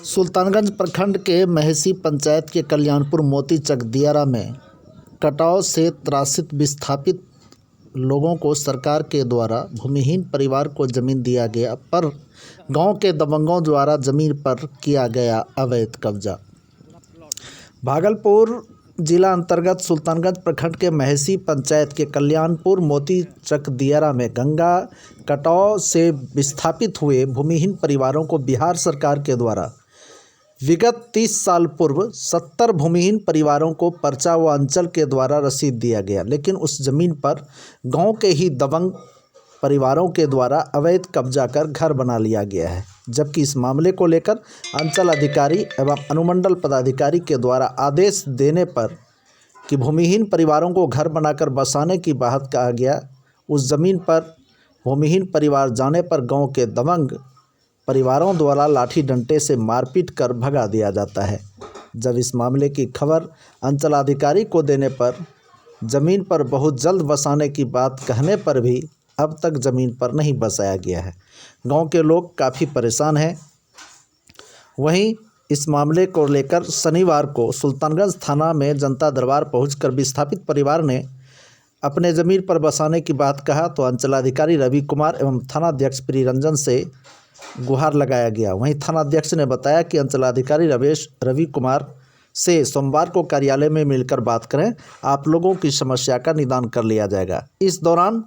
सुल्तानगंज प्रखंड के मेहसी पंचायत के कल्याणपुर मोतीचक दियारा में कटाव से त्रासित विस्थापित लोगों को सरकार के द्वारा भूमिहीन परिवार को जमीन दिया गया, पर गांव के दबंगों द्वारा जमीन पर किया गया अवैध कब्जा। भागलपुर जिला अंतर्गत सुल्तानगंज प्रखंड के मेहसी पंचायत के कल्याणपुर मोतीचक दियारा में गंगा कटाव से विस्थापित हुए भूमिहीन परिवारों को बिहार सरकार के द्वारा विगत 30 साल पूर्व 70 भूमिहीन परिवारों को पर्चा व अंचल के द्वारा रसीद दिया गया, लेकिन उस जमीन पर गांव के ही दबंग परिवारों के द्वारा अवैध कब्जा कर घर बना लिया गया है। जबकि इस मामले को लेकर अंचल अधिकारी एवं अनुमंडल पदाधिकारी के द्वारा आदेश देने पर कि भूमिहीन परिवारों को घर बनाकर बसाने की बात कहा गया, उस जमीन पर भूमिहीन परिवार जाने पर गांव के दबंग परिवारों द्वारा लाठी डंडे से मारपीट कर भगा दिया जाता है। जब इस मामले की खबर अंचलाधिकारी को देने पर ज़मीन पर बहुत जल्द बसाने की बात कहने पर भी अब तक ज़मीन पर नहीं बसाया गया है। गांव के लोग काफ़ी परेशान हैं। वहीं इस मामले को लेकर शनिवार को सुल्तानगंज थाना में जनता दरबार पहुंचकर विस्थापित परिवार ने अपने ज़मीन पर बसाने की बात कहा तो अंचलाधिकारी रवि कुमार एवं थानाध्यक्ष प्रियरंजन से गुहार लगाया गया। वहीं थानाध्यक्ष ने बताया कि अंचलाधिकारी रवि कुमार से सोमवार को कार्यालय में मिलकर बात करें, आप लोगों की समस्या का निदान कर लिया जाएगा। इस दौरान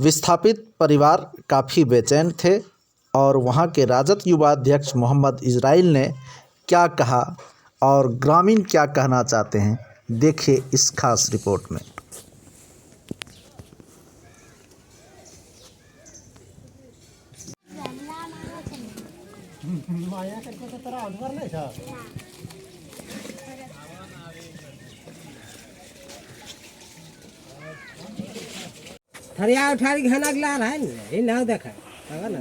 विस्थापित परिवार काफ़ी बेचैन थे और वहां के राजद युवा अध्यक्ष मोहम्मद इजराइल ने क्या कहा और ग्रामीण क्या कहना चाहते हैं, देखिए इस खास रिपोर्ट में। थरिया उठारी घना गला रहा है ये ना देखा है ना।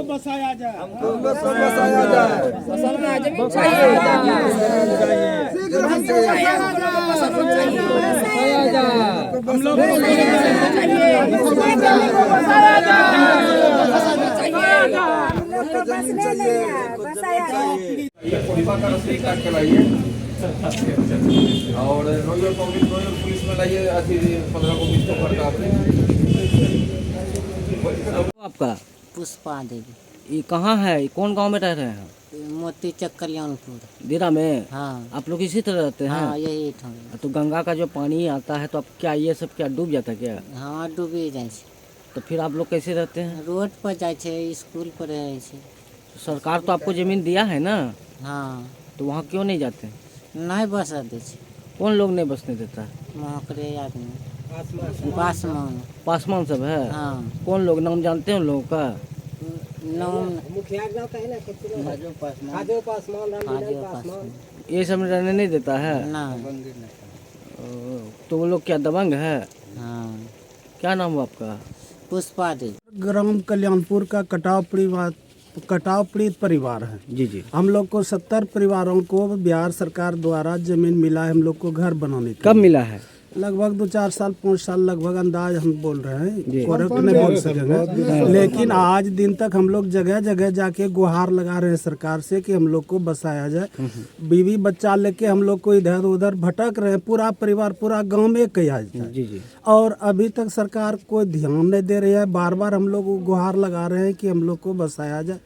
बसाया जाए, हमको बसाया जाए, जमीन चाहिए, हम लोग का रसीद काट के लाइए और रोयल पुलिस में लाइए 15 को 20 को खर्चा आपका पुष्पा देवी। ये कहाँ है, कौन गांव में रह रहे हैं? मोतीचक कल्याणपुर दिरा में। हाँ, आप लोग इसी तरह रहते हैं? हाँ, यही तो गंगा का जो पानी आता है तो अब क्या ये सब क्या डूब जाता है क्या? हाँ, डूबी जाए। तो फिर आप लोग कैसे रहते हैं? रोड पर जाए, स्कूल पर रहे। तो सरकार तो आपको जमीन दिया है ना? हाँ, तो वहाँ क्यों नहीं जाते? नहीं बस दे। कौन लोग नहीं बसने देता है? मोहकरे आदमी पासमान। पासवान सब है? हाँ। कौन लोग, नाम जानते हैं उन लोगों का? नाम मुखिया हाजो पासमान। ये सब रहने नहीं देता है? ना। तो वो लोग क्या दबंग है? हाँ। क्या नाम हुआ आपका? पुष्पा देवी। ग्राम कल्याणपुर का कटाव पीड़ित परिवार है। जी। हम लोग को 70 परिवारों को बिहार सरकार द्वारा जमीन मिला है हम लोग को घर बनाने के। कब मिला है? लगभग 2-4 साल 5 साल लगभग अंदाज हम बोल रहे हैं, करेक्ट नहीं बोल सकेंगे, लेकिन आज दिन तक हम लोग जगह जगह जाके गुहार लगा रहे हैं सरकार से कि हम लोग को बसाया जाए। बीवी बच्चा लेके हम लोग को इधर उधर भटक रहे हैं, पूरा परिवार पूरा गांव में कहा जाए। जी। और अभी तक सरकार कोई ध्यान नहीं दे रही है। बार बार हम लोग गुहार लगा रहे हैं कि हम लोग को बसाया जाए।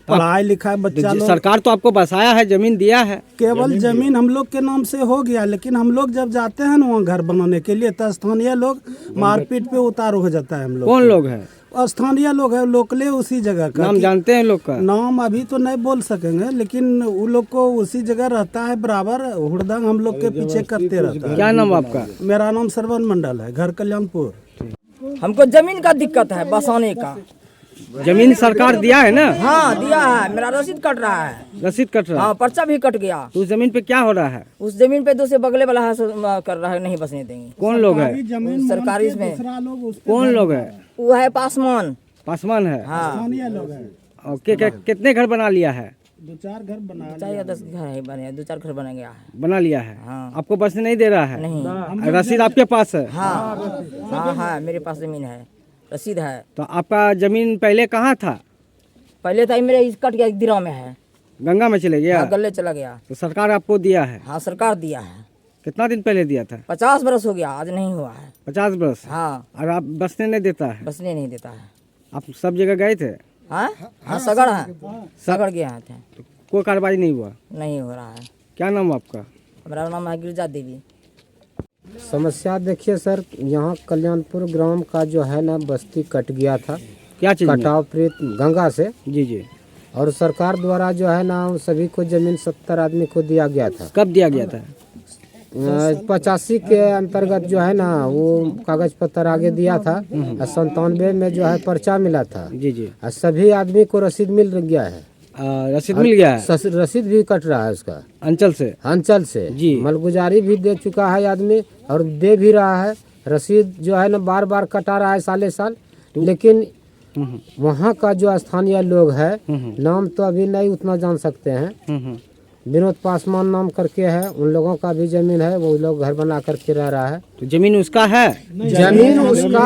पढ़ाई लिखाई बच्चा लोग, सरकार तो आपको बसाया है, जमीन दिया है, केवल जमीन हम लोग के नाम से हो गया, लेकिन हम लोग जब जाते हैं ना वहाँ घर बनाने के लिए तो स्थानीय लोग मारपीट पे उतार हो जाता है। हम लोग कौन लोग है? स्थानीय लोग है, लोकले उसी जगह का। नाम जानते हैं लोग का? नाम अभी तो नहीं बोल सकेंगे, लेकिन वो लोग को उसी जगह रहता है, बराबर हुड़दंग हम लोग के पीछे करते रहता है। क्या नाम आपका? मेरा नाम श्रवण मंडल है, घर कल्याणपुर। हमको जमीन का दिक्कत है बसाने का, जमीन सरकार दिया है ना? हाँ दिया है, मेरा रसीद कट रहा है। रसीद कट रहा है? हाँ पर्चा भी कट गया। तो उस जमीन पे क्या हो रहा है? उस जमीन पे दूसरे बगले वाला है कर रहा है, नहीं बसने देंगे। कौन लोग है? सरकारी इसमें कौन लोग है? वो है पासवान। पासवान है? हाँ और कितने घर बना लिया है? 2-4 घर बना 4 या 10 घर है बने, 2-4 घर बना गया है। बना लिया है? हाँ। आपको बसने नहीं दे रहा है? नहीं। रसीद आपके पास है? हाँ हाँ हाँ मेरे पास जमीन है, रसीद है। तो आपका जमीन पहले कहाँ था? पहले था मेरे इस कट गया, दिरा में है। गंगा में चले गया? हाँ, गले चला गया। तो सरकार आपको दिया है? हाँ सरकार दिया है। कितना दिन पहले दिया था? 50 बरस हो गया, आज नहीं हुआ है। 50 बरस? हाँ। और आप बसने नहीं देता है? बसने नहीं देता है। आप सब जगह गए थे? हाँ हाँ सगड़ है, सगड़ गया थे। तो कोई कार्रवाई नहीं हुआ? नहीं हो रहा है। क्या नाम है आपका? हमारा नाम है गिरजा देवी। समस्या देखिए सर, यहाँ कल्याणपुर ग्राम का जो है ना बस्ती कट गया था। क्या चीज में? कटाव प्रेत गंगा से। जी जी। और सरकार द्वारा जो है ना उन सभी को जमीन 70 आदमी को दिया गया था। कब दिया गया था? 85 के अंतर्गत जो है ना वो कागज पत्र आगे दिया था। 97 में जो है पर्चा मिला था। जी जी। और सभी आदमी को रसीद मिल गया है। रसीद मिल गया है? रसीद भी कट रहा है उसका अंचल से? अंचल से जी। मलगुजारी भी दे चुका है आदमी और दे भी रहा है। रसीद जो है ना बार बार कटा रहा है साले साल। लेकिन वहाँ का जो स्थानीय लोग है, नाम तो अभी नहीं उतना जान सकते हैं। विनोद पासवान नाम करके है, उन लोगों का भी जमीन है, वो लोग घर बना करके रह रहा है। तो जमीन उसका है? जमीन उसका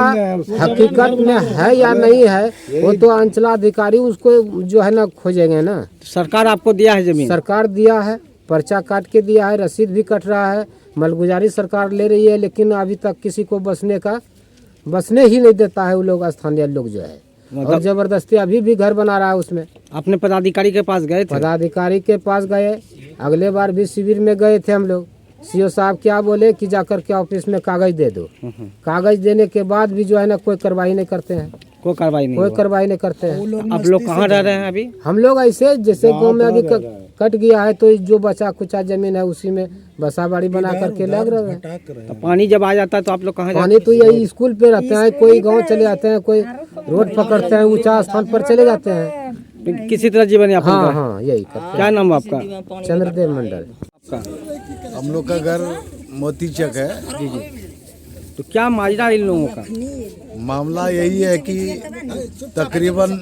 हकीकत में है या नहीं है वो तो अंचलाधिकारी उसको जो है ना खोजेंगे ना। सरकार आपको दिया है जमीन? सरकार दिया है, पर्चा काट के दिया है, रसीद भी कट रहा है, मलगुजारी सरकार ले रही है। लेकिन अभी तक किसी को बसने ही नहीं देता है वो लोग, स्थानीय लोग जो है। और जबरदस्ती अभी भी घर बना रहा है उसमें। अपने पदाधिकारी के पास गए थे? पदाधिकारी के पास गए, अगले बार भी शिविर में गए थे हम लोग। सीओ साहब क्या बोले कि जाकर के ऑफिस में कागज दे दो। कागज देने के बाद भी जो है ना कोई कार्रवाई नहीं करते हैं। कोई कार्रवाई नहीं? कोई कार्रवाई नहीं करते हैं। आप लोग कहाँ रह रहे हैं अभी? हम लोग ऐसे जैसे गांव में अभी कट गया है तो जो बचा कुचा जमीन है उसी में बसा बाड़ी बना करके लग रहे हैं। तो पानी जब आ जाता है तो आप लोग कहाँ पानी तो यही स्कूल पे रहते हैं, कोई गांव चले जाते हैं, कोई रोड पकड़ते हैं, ऊंचा स्थान पर चले जाते हैं। तो किसी तरह जीवन यापन हाँ कर? हाँ यही करते क्या नाम है आपका? हैं। चंद्रदेव मंडल। आपका? हम लोग का घर मोती चक है। जी जी। तो क्या माजरा इन लोगों का? मामला यही है कि तकरीबन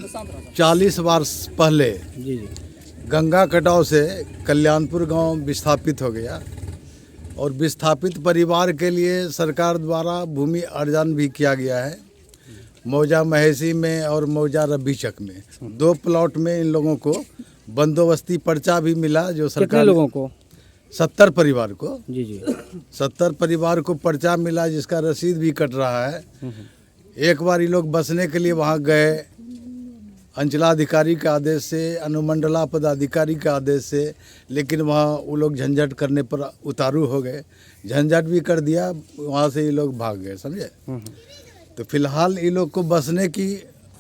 40 वर्ष पहले जी जी। गंगा कटाव से कल्याणपुर गांव विस्थापित हो गया और विस्थापित परिवार के लिए सरकार द्वारा भूमि अर्जन भी किया गया है। मौजा महेशी में और मौजा रब्बीचक में 2 प्लॉट में इन लोगों को बंदोबस्ती पर्चा भी मिला। जो सरकार कितने लोगों को? 70 परिवार को। जी जी। 70 परिवार को पर्चा मिला जिसका रसीद भी कट रहा है। एक बार ये लोग बसने के लिए वहाँ गए, अंचलाधिकारी के आदेश से, अनुमंडला पदाधिकारी के आदेश से, लेकिन वहाँ वो लोग झंझट करने पर उतारू हो गए। झंझट भी कर दिया, वहाँ से ये लोग भाग गए, समझे। तो फिलहाल ये लोग को बसने की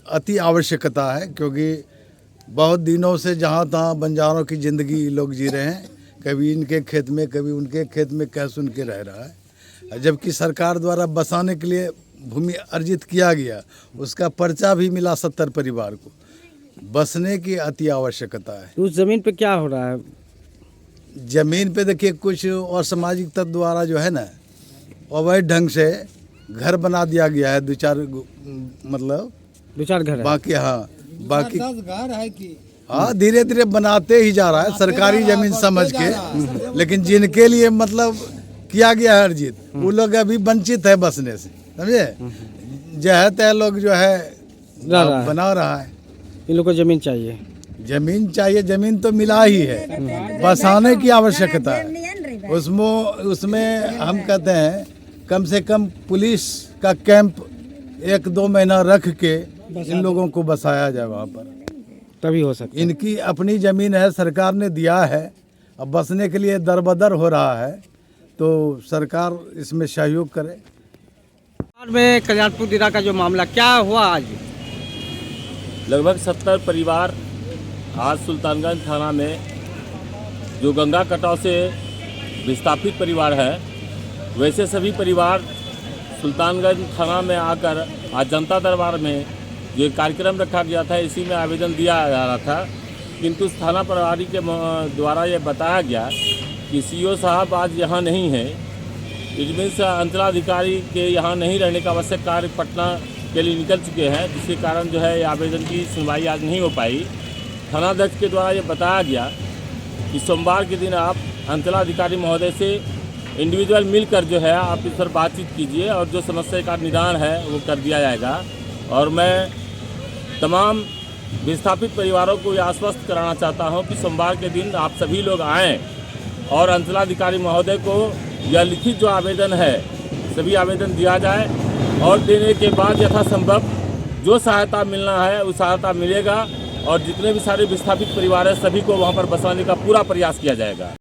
अति आवश्यकता है, क्योंकि बहुत दिनों से जहाँ तहाँ बंजारों की ज़िंदगी ये लोग जी रहे हैं। कभी इनके खेत में कभी उनके खेत में कह सुन के रह रहा है। जबकि सरकार द्वारा बसाने के लिए भूमि अर्जित किया गया, उसका पर्चा भी मिला 70 परिवार को। बसने की अति आवश्यकता है। तो उस जमीन पे क्या हो रहा है? जमीन पे देखिए कुछ और सामाजिक तत्व द्वारा जो है ना अवैध ढंग से घर बना दिया गया है। 2-4 मतलब 2-4 घर है? बाकी हाँ बाकी घर है कि हाँ धीरे धीरे बनाते ही जा रहा है सरकारी जमीन समझ के। लेकिन जिनके लिए मतलब किया गया है अर्जित, वो लोग अभी वंचित है बसने से, समझे। जह तय लोग जो है बना रहा है। इन लोग को जमीन चाहिए? जमीन चाहिए, जमीन तो मिला ही है, बसाने की आवश्यकता है। उसमें हम कहते हैं कम से कम पुलिस का कैंप 1-2 महीना रख के इन लोगों को बसाया जाए वहाँ पर, तभी हो सकता है। इनकी अपनी ज़मीन है, सरकार ने दिया है, अब बसने के लिए दरबदर हो रहा है, तो सरकार इसमें सहयोग करे। में कल्याणपुर दिरा का जो मामला क्या हुआ आज? लगभग 70 परिवार आज सुल्तानगंज थाना में जो गंगा कटाव से विस्थापित परिवार है, वैसे सभी परिवार सुल्तानगंज थाना में आकर आज जनता दरबार में जो एक कार्यक्रम रखा गया था इसी में आवेदन दिया जा रहा था, किंतु थाना प्रभारी के द्वारा ये बताया गया कि सीओ साहब आज यहाँ नहीं है। इट मीन्स अंचलाधिकारी के यहाँ नहीं रहने का आवश्यक कार्य पटना के लिए निकल चुके हैं, जिसके कारण जो है आवेदन की सुनवाई आज नहीं हो पाई। थानाध्यक्ष के द्वारा ये बताया गया कि सोमवार के दिन आप अंचलाधिकारी महोदय से इंडिविजुअल मिलकर जो है आप इस पर बातचीत कीजिए और जो समस्या का निदान है वो कर दिया जाएगा। और मैं तमाम विस्थापित परिवारों को ये आश्वस्त कराना चाहता हूँ कि सोमवार के दिन आप सभी लोग आएँ और अंचलाधिकारी महोदय को यह लिखित जो आवेदन है सभी आवेदन दिया जाए और देने के बाद यथासंभव जो सहायता मिलना है वो सहायता मिलेगा और जितने भी सारे विस्थापित परिवार हैं सभी को वहाँ पर बसाने का पूरा प्रयास किया जाएगा।